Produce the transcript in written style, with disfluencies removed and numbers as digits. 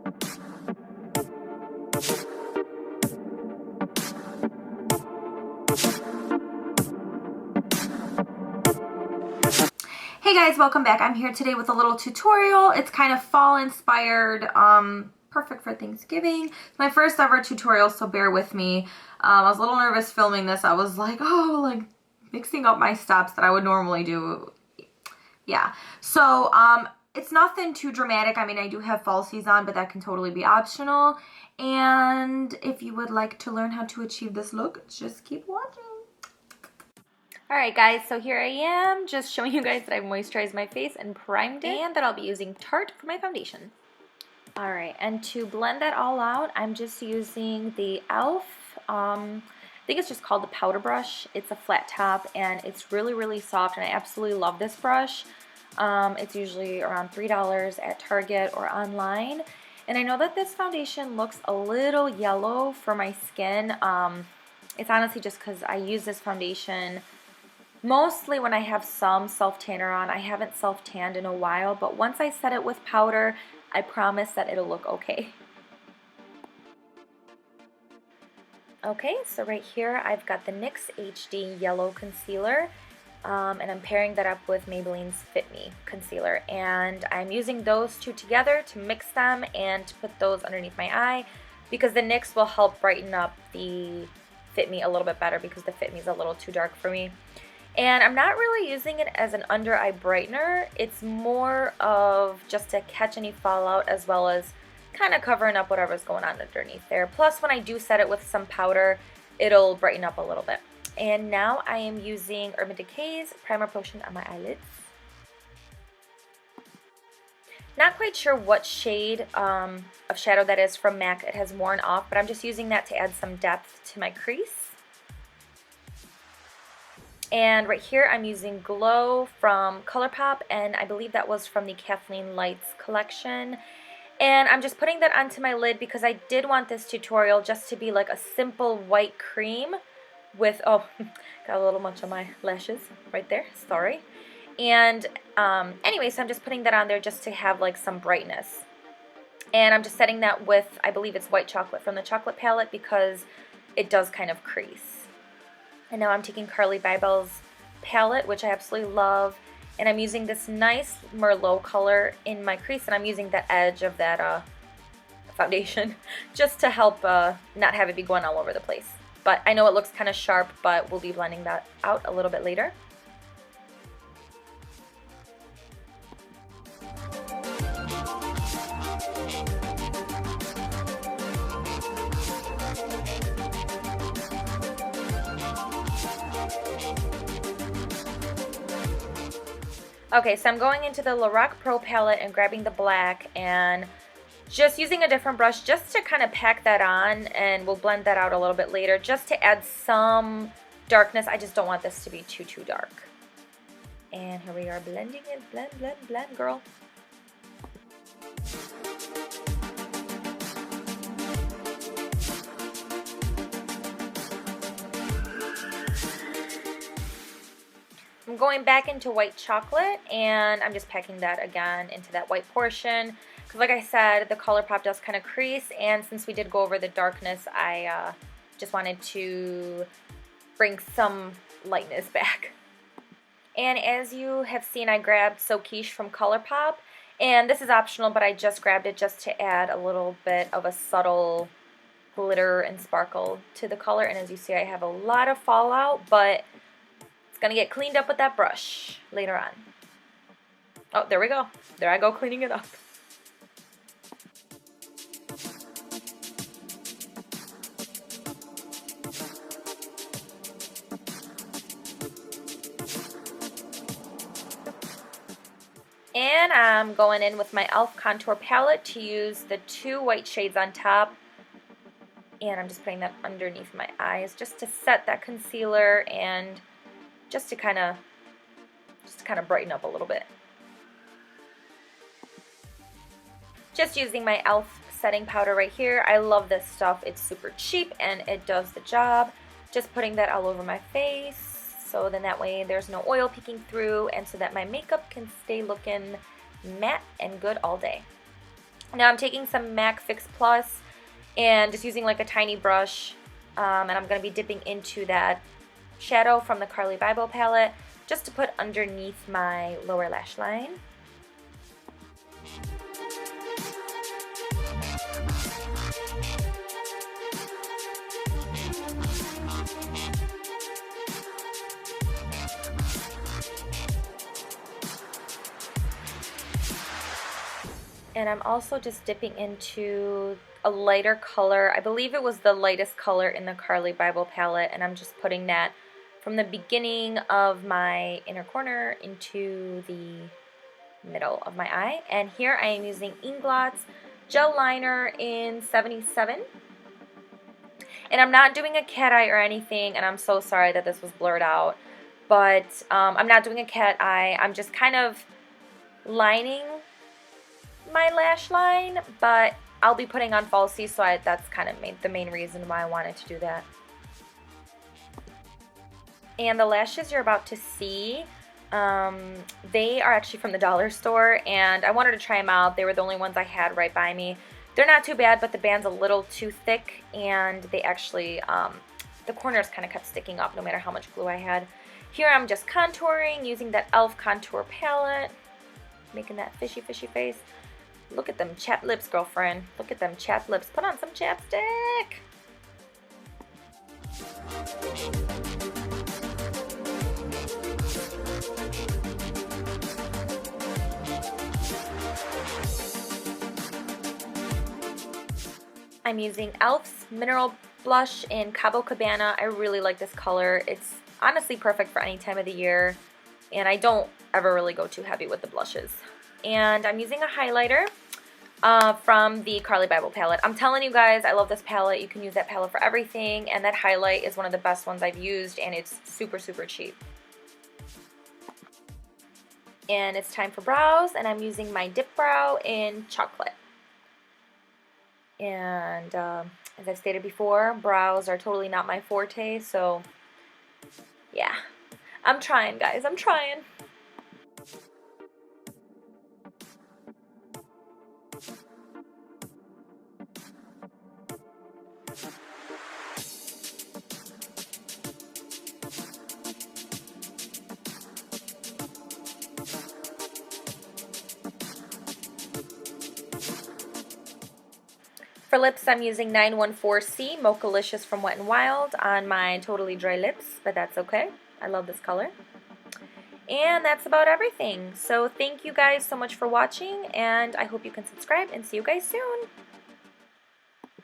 Hey guys, welcome back. I'm here today with a little tutorial. It's kind of fall inspired, perfect for Thanksgiving. It's my first ever tutorial, so bear with me. I was a little nervous filming this. I was like, oh, like mixing up my steps that I would normally do. Yeah, so it's nothing too dramatic. I mean, I do have falsies on, but that can totally be optional. And if you would like to learn how to achieve this look, just keep watching. Alright guys, so here I am, just showing you guys that I've moisturized my face and primed it, and that I'll be using Tarte for my foundation. Alright, and to blend that all out, I'm just using the e.l.f. I think it's just called the powder brush. It's a flat top, and it's really, really soft, and I absolutely love this brush. It's usually around $3 at Target or online, and I know that this foundation looks a little yellow for my skin. It's honestly just because I use this foundation mostly when I have some self-tanner on. I haven't self-tanned in a while, but once I set it with powder, I promise that it'll look okay. Okay, so right here I've got the NYX HD Yellow Concealer, and I'm pairing that up with Maybelline's Fit Me Concealer. And I'm using those two together to mix them and to put those underneath my eye, because the NYX will help brighten up the Fit Me a little bit better, because the Fit Me is a little too dark for me. And I'm not really using it as an under eye brightener. It's more of just to catch any fallout, as well as kind of covering up whatever's going on underneath there. Plus, when I do set it with some powder, it'll brighten up a little bit. And now I am using Urban Decay's Primer Potion on my eyelids. Not quite sure what shade of shadow that is from MAC. It has worn off, but I'm just using that to add some depth to my crease. And right here I'm using Glow from ColourPop, and I believe that was from the Kathleen Lights collection. And I'm just putting that onto my lid because I did want this tutorial just to be like a simple white cream with, oh, got a little much on my lashes right there, sorry. And anyway, so I'm just putting that on there just to have like some brightness. And I'm just setting that with, I believe it's white chocolate from the chocolate palette, because it does kind of crease. And now I'm taking Carli Bybel's palette, which I absolutely love, and I'm using this nice Merlot color in my crease, and I'm using the edge of that foundation just to help not have it be going all over the place. But I know it looks kind of sharp, but we'll be blending that out a little bit later. Okay, so I'm going into the Lorac Pro palette and grabbing the black and just using a different brush just to kind of pack that on, and we'll blend that out a little bit later just to add some darkness. I just don't want this to be too dark. And here we are blending it. Blend, blend, blend, girl. I'm going back into white chocolate, and I'm just packing that again into that white portion, because like I said, the ColourPop does kind of crease, and since we did go over the darkness, I just wanted to bring some lightness back. And as you have seen, I grabbed So Quiche from ColourPop, and this is optional, but I just grabbed it just to add a little bit of a subtle glitter and sparkle to the color. And as you see, I have a lot of fallout, but it's going to get cleaned up with that brush later on. Oh, there we go. There I go cleaning it up. And I'm going in with my e.l.f. contour palette to use the two white shades on top. And I'm just putting that underneath my eyes just to set that concealer and just to kind of brighten up a little bit. Just using my e.l.f. setting powder right here. I love this stuff. It's super cheap and it does the job. Just putting that all over my face, so then that way there's no oil peeking through, and so that my makeup can stay looking matte and good all day. Now I'm taking some MAC Fix Plus and just using like a tiny brush, and I'm going to be dipping into that shadow from the Carli Bybel palette just to put underneath my lower lash line. And I'm also just dipping into a lighter color. I believe it was the lightest color in the Carli Bybel palette, and I'm just putting that from the beginning of my inner corner into the middle of my eye. And here I am using Inglot's gel liner in 77. And I'm not doing a cat eye or anything, and I'm so sorry that this was blurred out. But I'm not doing a cat eye. I'm just kind of lining my lash line, but I'll be putting on falsies, so that's kind of the main reason why I wanted to do that. And the lashes you're about to see, they are actually from the dollar store, and I wanted to try them out. They were the only ones I had right by me. They're not too bad, but the band's a little too thick, and they actually, the corners kind of kept sticking up no matter how much glue I had. Here I'm just contouring using that e.l.f. contour palette, making that fishy face. Look at them chapped lips, girlfriend. Look at them chapped lips. Put on some chapstick. I'm using e.l.f.'s Mineral Blush in Cabo Cabana. I really like this color. It's honestly perfect for any time of the year, and I don't ever really go too heavy with the blushes. And I'm using a highlighter from the Carli Bybel palette. I'm telling you guys, I love this palette. You can use that palette for everything, and that highlight is one of the best ones I've used, and it's super cheap. And it's time for brows, and I'm using my dip brow in Chocolate. And as I've stated before, brows are totally not my forte, so yeah. I'm trying, guys. I'm trying. For lips, I'm using 914C Mochalicious from Wet n Wild on my totally dry lips, but that's okay. I love this color. And that's about everything. So thank you guys so much for watching, and I hope you can subscribe, and see you guys soon.